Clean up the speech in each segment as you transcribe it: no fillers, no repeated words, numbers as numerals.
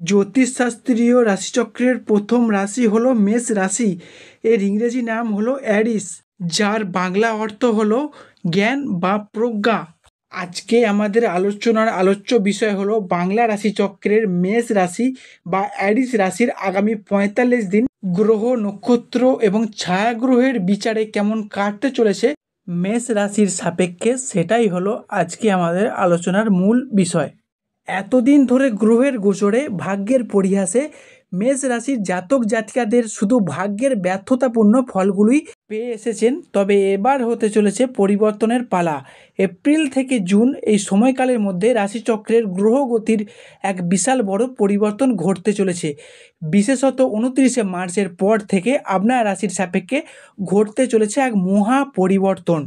জ্যোতিষশাস্ত্রীয় রাশিচক্রের প্রথম রাশি হলো মেষ রাশি। এর ইংরেজি নাম হলো অ্যারিস, যার বাংলা অর্থ হলো জ্ঞান বা প্রজ্ঞা। আজকে আমাদের আলোচনার আলোচ্য বিষয় হলো বাংলা রাশিচক্রের মেষ রাশি বা অ্যারিস রাশির আগামী ৪৫ দিন গ্রহ, নক্ষত্র এবং ছায়াগ্রহের বিচারে কেমন কাটতে চলেছে মেষ রাশির সাপেক্ষে, সেটাই হলো আজকে আমাদের আলোচনার মূল বিষয়। এতদিন ধরে গ্রহের গোচরে, ভাগ্যের পরিহাসে মেষ রাশির জাতক জাতিকাদের শুধু ভাগ্যের ব্যর্থতাপূর্ণ ফলগুলোই পেয়ে এসেছেন। তবে এবার হতে চলেছে পরিবর্তনের পালা। এপ্রিল থেকে জুন এই সময়কালের মধ্যে রাশিচক্রের গ্রহগতির এক বিশাল বড় পরিবর্তন ঘটতে চলেছে। বিশেষত ২৯শে মার্চের পর থেকে আপনার রাশির সাপেক্ষে ঘটতে চলেছে এক মহা পরিবর্তন।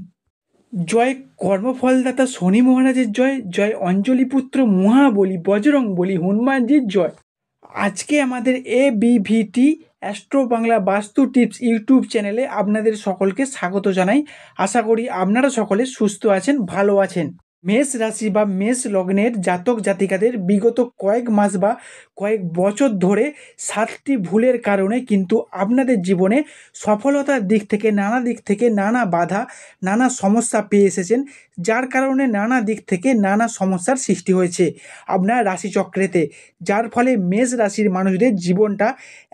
জয় কর্মফলদাতা শনি মহারাজের জয়, জয় অঞ্জলিপুত্র মহাবলী বজরংবলী হনুমানজির জয়। আজকে আমাদের ABVT অ্যাস্ট্রো বাংলা বাস্তু টিপস ইউটিউব চ্যানেলে আপনাদের সকলকে স্বাগত জানাই। আশা করি আপনারা সকলে সুস্থ আছেন, ভালো আছেন। মেষ রাশি বা মেষ লগ্নের জাতক জাতিকাদের বিগত কয়েক মাস বা কয়েক বছর ধরে 7টি ভুলের কারণে কিন্তু আপনাদের জীবনে সফলতার দিক থেকে নানা বাধা, নানা সমস্যা পেয়ে এসেছেন, যার কারণে নানা দিক থেকে নানা সমস্যার সৃষ্টি হয়েছে আপনার রাশিচক্রেতে, যার ফলে মেষ রাশির মানুষদের জীবনটা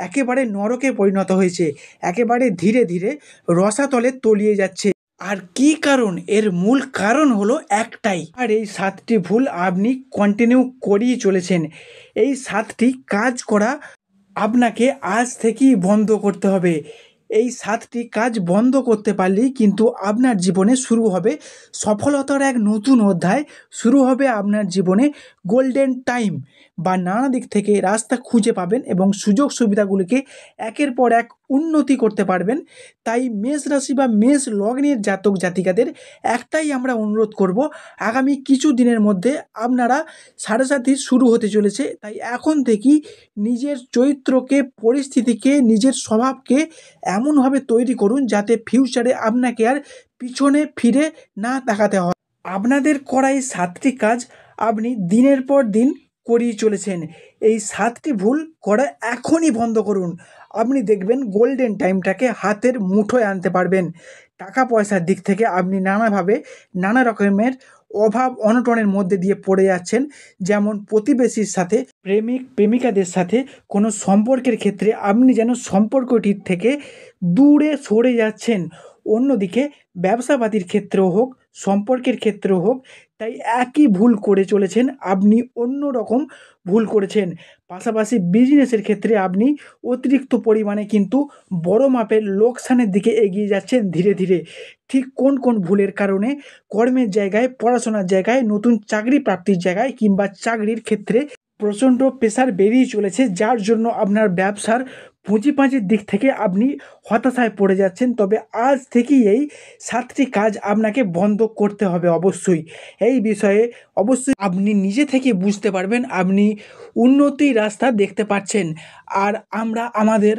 একেবারে নরকে পরিণত হয়েছে, একেবারে ধীরে ধীরে রসাতলে তলিয়ে যাচ্ছে। আর কি কারণ? এর মূল কারণ হলো একটাই, আর এই 7টি ভুল আপনি কন্টিনিউ করেই চলেছেন। এই 7টি কাজ করা আপনাকে আজ থেকেই বন্ধ করতে হবে। এই 7টি কাজ বন্ধ করতে পারলেই কিন্তু আপনার জীবনে শুরু হবে সফলতার এক নতুন অধ্যায়, শুরু হবে আপনার জীবনে গোল্ডেন টাইম, বা নানা দিক থেকে রাস্তা খুঁজে পাবেন এবং সুযোগ সুবিধাগুলিকে একের পর এক উন্নতি করতে পারবেন। তাই মেষ রাশি বা মেষ লগ্নের জাতক জাতিকাদের একটাই আমরা অনুরোধ করব, আগামী কিছু দিনের মধ্যে আপনারা সাড়ে সাথী শুরু হতে চলেছে। তাই এখন থেকেই নিজের চরিত্রকে, পরিস্থিতিকে, নিজের স্বভাবকে এমনভাবে তৈরি করুন যাতে ফিউচারে আপনাকে আর পিছনে ফিরে না তাকাতে হয়। আপনাদের করা এই 7টি কাজ আপনি দিনের পর দিন করেই চলেছেন। এই 7টি ভুল করা এখনই বন্ধ করুন। আপনি দেখবেন গোল্ডেন টাইমটাকে হাতের মুঠোয় আনতে পারবেন। টাকা পয়সার দিক থেকে আপনি নানাভাবে নানা রকমের অভাব অনটনের মধ্যে দিয়ে পড়ে যাচ্ছেন, যেমন প্রতিবেশীর সাথে, প্রেমিক প্রেমিকাদের সাথে কোনো সম্পর্কের ক্ষেত্রে আপনি যেন সম্পর্কটির থেকে দূরে সরে যাচ্ছেন। অন্যদিকে ব্যবসাপাতির ক্ষেত্রেও হোক, সম্পর্কের ক্ষেত্রেও হোক, তাই একই ভুল করে চলেছেন, আপনি অন্য রকম ভুল করেছেন। পাশাপাশি বিজনেসের ক্ষেত্রে আপনি অতিরিক্ত পরিমাণে কিন্তু বড় মাপের লোকসানের দিকে এগিয়ে যাচ্ছেন ধীরে ধীরে। ঠিক কোন কোন ভুলের কারণে? কর্মের জায়গায়, পড়াশোনার জায়গায়, নতুন চাকরি প্রাপ্তির জায়গায় কিংবা চাকরির ক্ষেত্রে প্রচণ্ড প্রেশার বেরিয়ে চলেছে, যার জন্য আপনার ব্যবসার পুঁজিপাঁজির দিক থেকে আপনি হতাশায় পড়ে যাচ্ছেন। তবে আজ থেকেই এই 7টি কাজ আপনাকে বন্ধ করতে হবে অবশ্যই। এই বিষয়ে অবশ্যই আপনি নিজে থেকে বুঝতে পারবেন, আপনি উন্নতির রাস্তা দেখতে পাচ্ছেন। আর আমরা আমাদের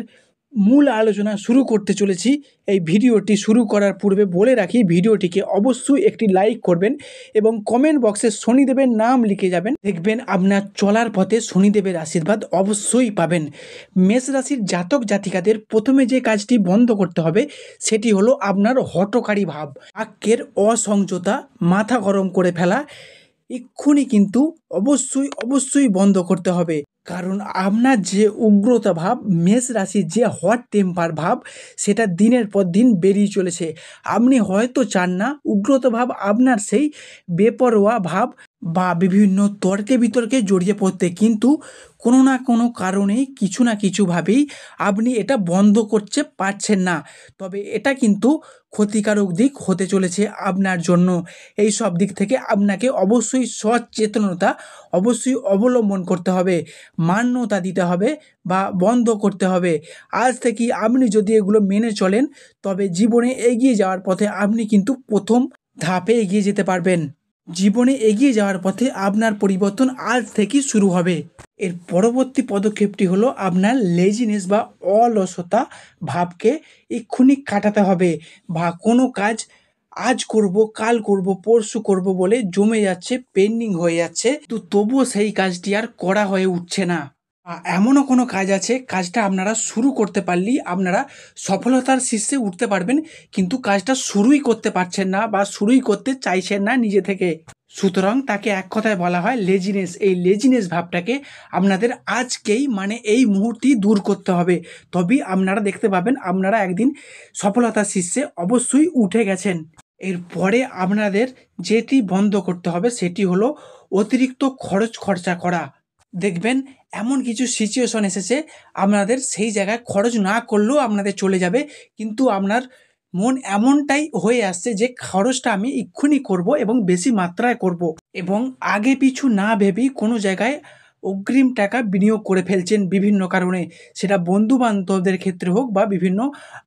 মূল আলোচনা শুরু করতে চলেছি। এই ভিডিওটি শুরু করার পূর্বে বলে রাখি, ভিডিওটিকে অবশ্যই একটি লাইক করবেন এবং কমেন্ট বক্সে শনিদেবের নাম লিখে যাবেন। দেখবেন আপনার চলার পথে শনিদেবের আশীর্বাদ অবশ্যই পাবেন। মেষ রাশির জাতক জাতিকাদের প্রথমে যে কাজটি বন্ধ করতে হবে সেটি হলো আপনার হঠকারী ভাব, বাক্যের অসংযতা, মাথা গরম করে ফেলা। এক্ষুনি কিন্তু অবশ্যই বন্ধ করতে হবে। কারণ আপনার যে উগ্রতা ভাব, মেষ রাশির যে হট টেম্পার ভাব, সেটা দিনের পর দিন বেরিয়ে চলেছে। আপনি হয়তো চান না উগ্রতা ভাব, আপনার সেই বেপরোয়া ভাব বা বিভিন্ন তর্কে বিতর্কে জড়িয়ে পড়তে, কিন্তু কোনো না কোনো কারণেই কিছু না কিছুভাবেই আপনি এটা বন্ধ করতে পারছেন না। তবে এটা কিন্তু ক্ষতিকারক দিক হতে চলেছে আপনার জন্য। এই সব দিক থেকে আপনাকে অবশ্যই সচেতনতা অবশ্যই অবলম্বন করতে হবে, মান্যতা দিতে হবে বা বন্ধ করতে হবে। আজ থেকেই আপনি যদি এগুলো মেনে চলেন, তবে জীবনে এগিয়ে যাওয়ার পথে আপনি কিন্তু প্রথম ধাপে এগিয়ে যেতে পারবেন। জীবনে এগিয়ে যাওয়ার পথে আপনার পরিবর্তন আজ থেকেই শুরু হবে। এর পরবর্তী পদক্ষেপটি হলো আপনার লেজিনেস বা অলসতা ভাবকে এক্ষুনি কাটাতে হবে, বা কোনো কাজ আজ করব, কাল করব, পরশু করব বলে জমে যাচ্ছে, পেন্ডিং হয়ে যাচ্ছে, তো তবুও সেই কাজটি আর করা হয়ে উঠছে না। এমনও কোনো কাজ আছে, কাজটা আপনারা শুরু করতে পারলেই আপনারা সফলতার শীর্ষে উঠতে পারবেন, কিন্তু কাজটা শুরুই করতে পারছেন না বা শুরুই করতে চাইছেন না নিজে থেকে। সুতরাং তাকে এক কথায় বলা হয় লেজিনেস। এই লেজিনেস ভাবটাকে আপনাদের আজকেই মানে এই মুহূর্তেই দূর করতে হবে। তবেই আপনারা দেখতে পাবেন আপনারা একদিন সফলতার শীর্ষে অবশ্যই উঠে গেছেন। এরপরে আপনাদের যেটি বন্ধ করতে হবে সেটি হলো অতিরিক্ত খরচা করা। দেখবেন এমন কিছু সিচুয়েশন এসেছে আপনাদের সেই জায়গায় খরচ না করলেও আপনাদের চলে যাবে, কিন্তু আপনার মন এমনটাই হয়ে আসছে যে খরচটা আমি এক্ষুনি করব এবং বেশি মাত্রায় করব, এবং আগে পিছু না ভেবেই কোনো জায়গায় অগ্রিম টাকা বিনিয়োগ করে ফেলছেন বিভিন্ন কারণে, সেটা বন্ধু বান্ধবদের ক্ষেত্রে হোক বা বিভিন্ন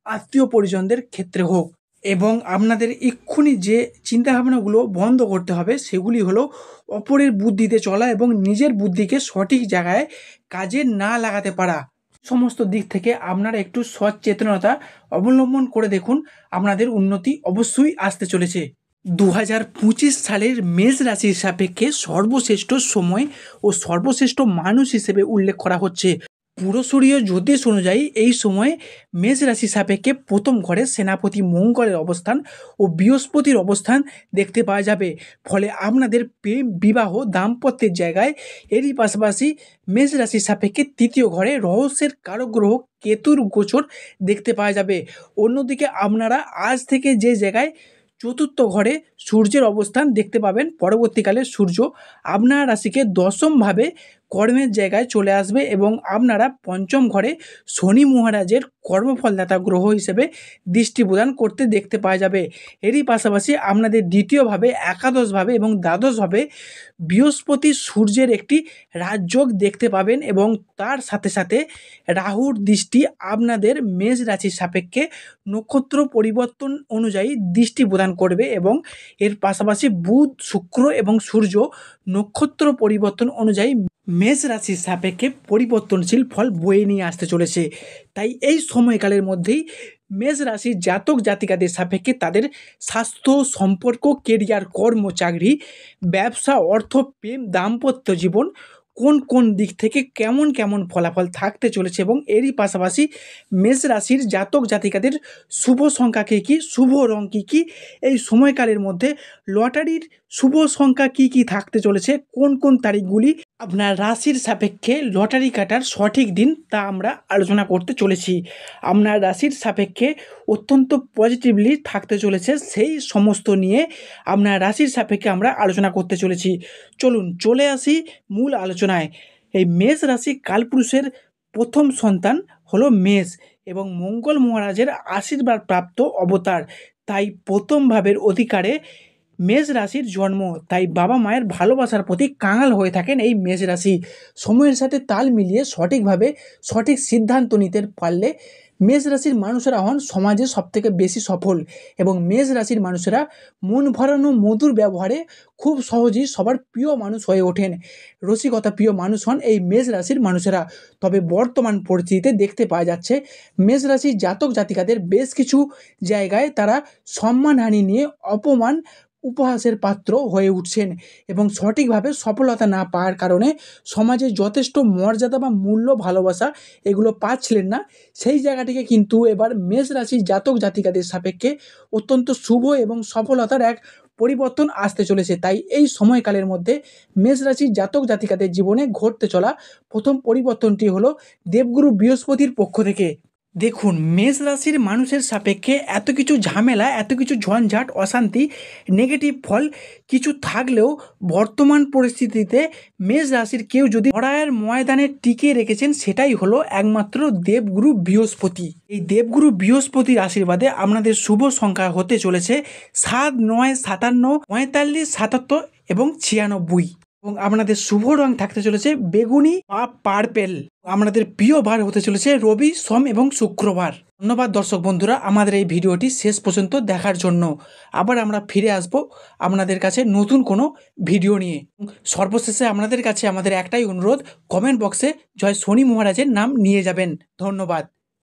আত্মীয় পরিজনদের ক্ষেত্রে হোক। এবং আপনাদের এক্ষুনি যে চিন্তাভাবনাগুলো বন্ধ করতে হবে সেগুলি হলো অপরের বুদ্ধিতে চলা এবং নিজের বুদ্ধিকে সঠিক জায়গায় কাজে না লাগাতে পারা। সমস্ত দিক থেকে আপনারা একটু সচেতনতা অবলম্বন করে দেখুন, আপনাদের উন্নতি অবশ্যই আসতে চলেছে। 2025 সালের মেষ রাশির সাপেক্ষে সর্বশ্রেষ্ঠ সময় ও সর্বশ্রেষ্ঠ মানুষ হিসেবে উল্লেখ করা হচ্ছে। পুরসূরীয় জ্যোতিষ অনুযায়ী এই সময়ে মেষ রাশি সাপেক্ষে প্রথম ঘরে সেনাপতি মঙ্গলের অবস্থান ও বৃহস্পতির অবস্থান দেখতে পাওয়া যাবে। ফলে আপনাদের প্রেম, বিবাহ, দাম্পত্যের জায়গায় এরই পাশাপাশি মেষ রাশির সাপেক্ষে তৃতীয় ঘরে রহস্যের কারক গ্রহ কেতুর গোচর দেখতে পাওয়া যাবে। অন্যদিকে আপনারা আজ থেকে যে জায়গায় চতুর্থ ঘরে সূর্যের অবস্থান দেখতে পাবেন, পরবর্তীকালে সূর্য আপনার রাশিকে দশমভাবে কর্মের জায়গায় চলে আসবে এবং আপনারা পঞ্চম ঘরে শনি মহারাজের কর্মফলদাতা গ্রহ হিসেবে দৃষ্টি প্রদান করতে দেখতে পাওয়া যাবে। এরই পাশাপাশি আপনাদের দ্বিতীয়ভাবে, একাদশভাবে এবং দ্বাদশভাবে বৃহস্পতি সূর্যের একটি রাজযোগ দেখতে পাবেন এবং তার সাথে সাথে রাহুর দৃষ্টি আপনাদের মেষ রাশির সাপেক্ষে নক্ষত্র পরিবর্তন অনুযায়ী দৃষ্টি প্রদান করবে এবং এর পাশাপাশি বুধ, শুক্র এবং সূর্য নক্ষত্র পরিবর্তন অনুযায়ী মেষ রাশির সাপেক্ষে পরিবর্তনশীল ফল বয়ে নিয়ে আসতে চলেছে। তাই এই সময়কালের মধ্যেই মেষ রাশির জাতক জাতিকাদের সাপেক্ষে তাদের স্বাস্থ্য, সম্পর্ক, কেরিয়ার, কর্ম, চাকরি, ব্যবসা, অর্থ, প্রেম, দাম্পত্য জীবন কোন কোন দিক থেকে কেমন কেমন ফলাফল থাকতে চলেছে এবং এরই পাশাপাশি মেষ রাশির জাতক জাতিকাদের শুভ সংখ্যা কী কী, শুভ রং কী কী, এই সময়কালের মধ্যে লটারির শুভ সংখ্যা কী কী থাকতে চলেছে, কোন কোন তারিখগুলি আপনার রাশির সাপেক্ষে লটারি কাটার সঠিক দিন, তা আমরা আলোচনা করতে চলেছি। আপনার রাশির সাপেক্ষে অত্যন্ত পজিটিভলি থাকতে চলেছে সেই সমস্ত নিয়ে আপনার রাশির সাপেক্ষে আমরা আলোচনা করতে চলেছি। চলুন চলে আসি মূল আলোচনায়। এই মেষ রাশি কালপুরুষের প্রথম সন্তান হলো মেষ এবং মঙ্গল মহারাজের আশীর্বাদ প্রাপ্ত অবতার, তাই প্রথম ভাবের অধিকারে মেষ রাশির জন্ম। তাই বাবা মায়ের ভালোবাসার প্রতি কাঙাল হয়ে থাকেন এই মেষ রাশি। সময়ের সাথে তাল মিলিয়ে সঠিকভাবে সঠিক সিদ্ধান্ত নিতে পারলে মেষ রাশির মানুষেরা হন সমাজে সবথেকে বেশি সফল এবং মেষ রাশির মানুষেরা মন ভরানো মধুর ব্যবহারে খুব সহজেই সবার প্রিয় মানুষ হয়ে ওঠেন। রসিকতা প্রিয় মানুষ হন এই মেষ রাশির মানুষেরা। তবে বর্তমান পরিস্থিতিতে দেখতে পাওয়া যাচ্ছে মেষ রাশির জাতক জাতিকাদের বেশ কিছু জায়গায় তারা সম্মানহানি নিয়ে অপমান, উপহাসের পাত্র হয়ে উঠছেন এবং সঠিকভাবে সফলতা না পাওয়ার কারণে সমাজে যথেষ্ট মর্যাদা বা মূল্য, ভালোবাসা এগুলো পাচ্ছিলেন না। সেই জায়গাটিকে কিন্তু এবার মেষ রাশির জাতক জাতিকাদের সাপেক্ষে অত্যন্ত শুভ এবং সফলতার এক পরিবর্তন আসতে চলেছে। তাই এই সময়কালের মধ্যে মেষ রাশির জাতক জাতিকাদের জীবনে ঘটতে চলা প্রথম পরিবর্তনটি হলো দেবগুরু বৃহস্পতির পক্ষ থেকে। দেখুন, মেষ রাশির মানুষের সাপেক্ষে এত কিছু ঝামেলা, এত কিছু ঝঞ্ঝাট, অশান্তি, নেগেটিভ ফল কিছু থাকলেও বর্তমান পরিস্থিতিতে মেষ রাশির কেউ যদি লড়াইয়ের ময়দানে টিকে রেখেছেন সেটাই হলো একমাত্র দেবগুরু বৃহস্পতি। এই দেবগুরু বৃহস্পতির আশীর্বাদে আপনাদের শুভ সংখ্যা হতে চলেছে 7, 9, 57, 45, 77 এবং 96 এবং আপনাদের শুভ রং থাকতে চলেছে বেগুনি বা পার্পেল। আপনাদের প্রিয় বার হতে চলেছে রবি, সোম এবং শুক্রবার। ধন্যবাদ দর্শক বন্ধুরা আমাদের এই ভিডিওটি শেষ পর্যন্ত দেখার জন্য। আবার আমরা ফিরে আসব আপনাদের কাছে নতুন কোনো ভিডিও নিয়ে। সর্বশেষে আপনাদের কাছে আমাদের একটাই অনুরোধ, কমেন্ট বক্সে জয় শনি মহারাজের নাম নিয়ে যাবেন। ধন্যবাদ।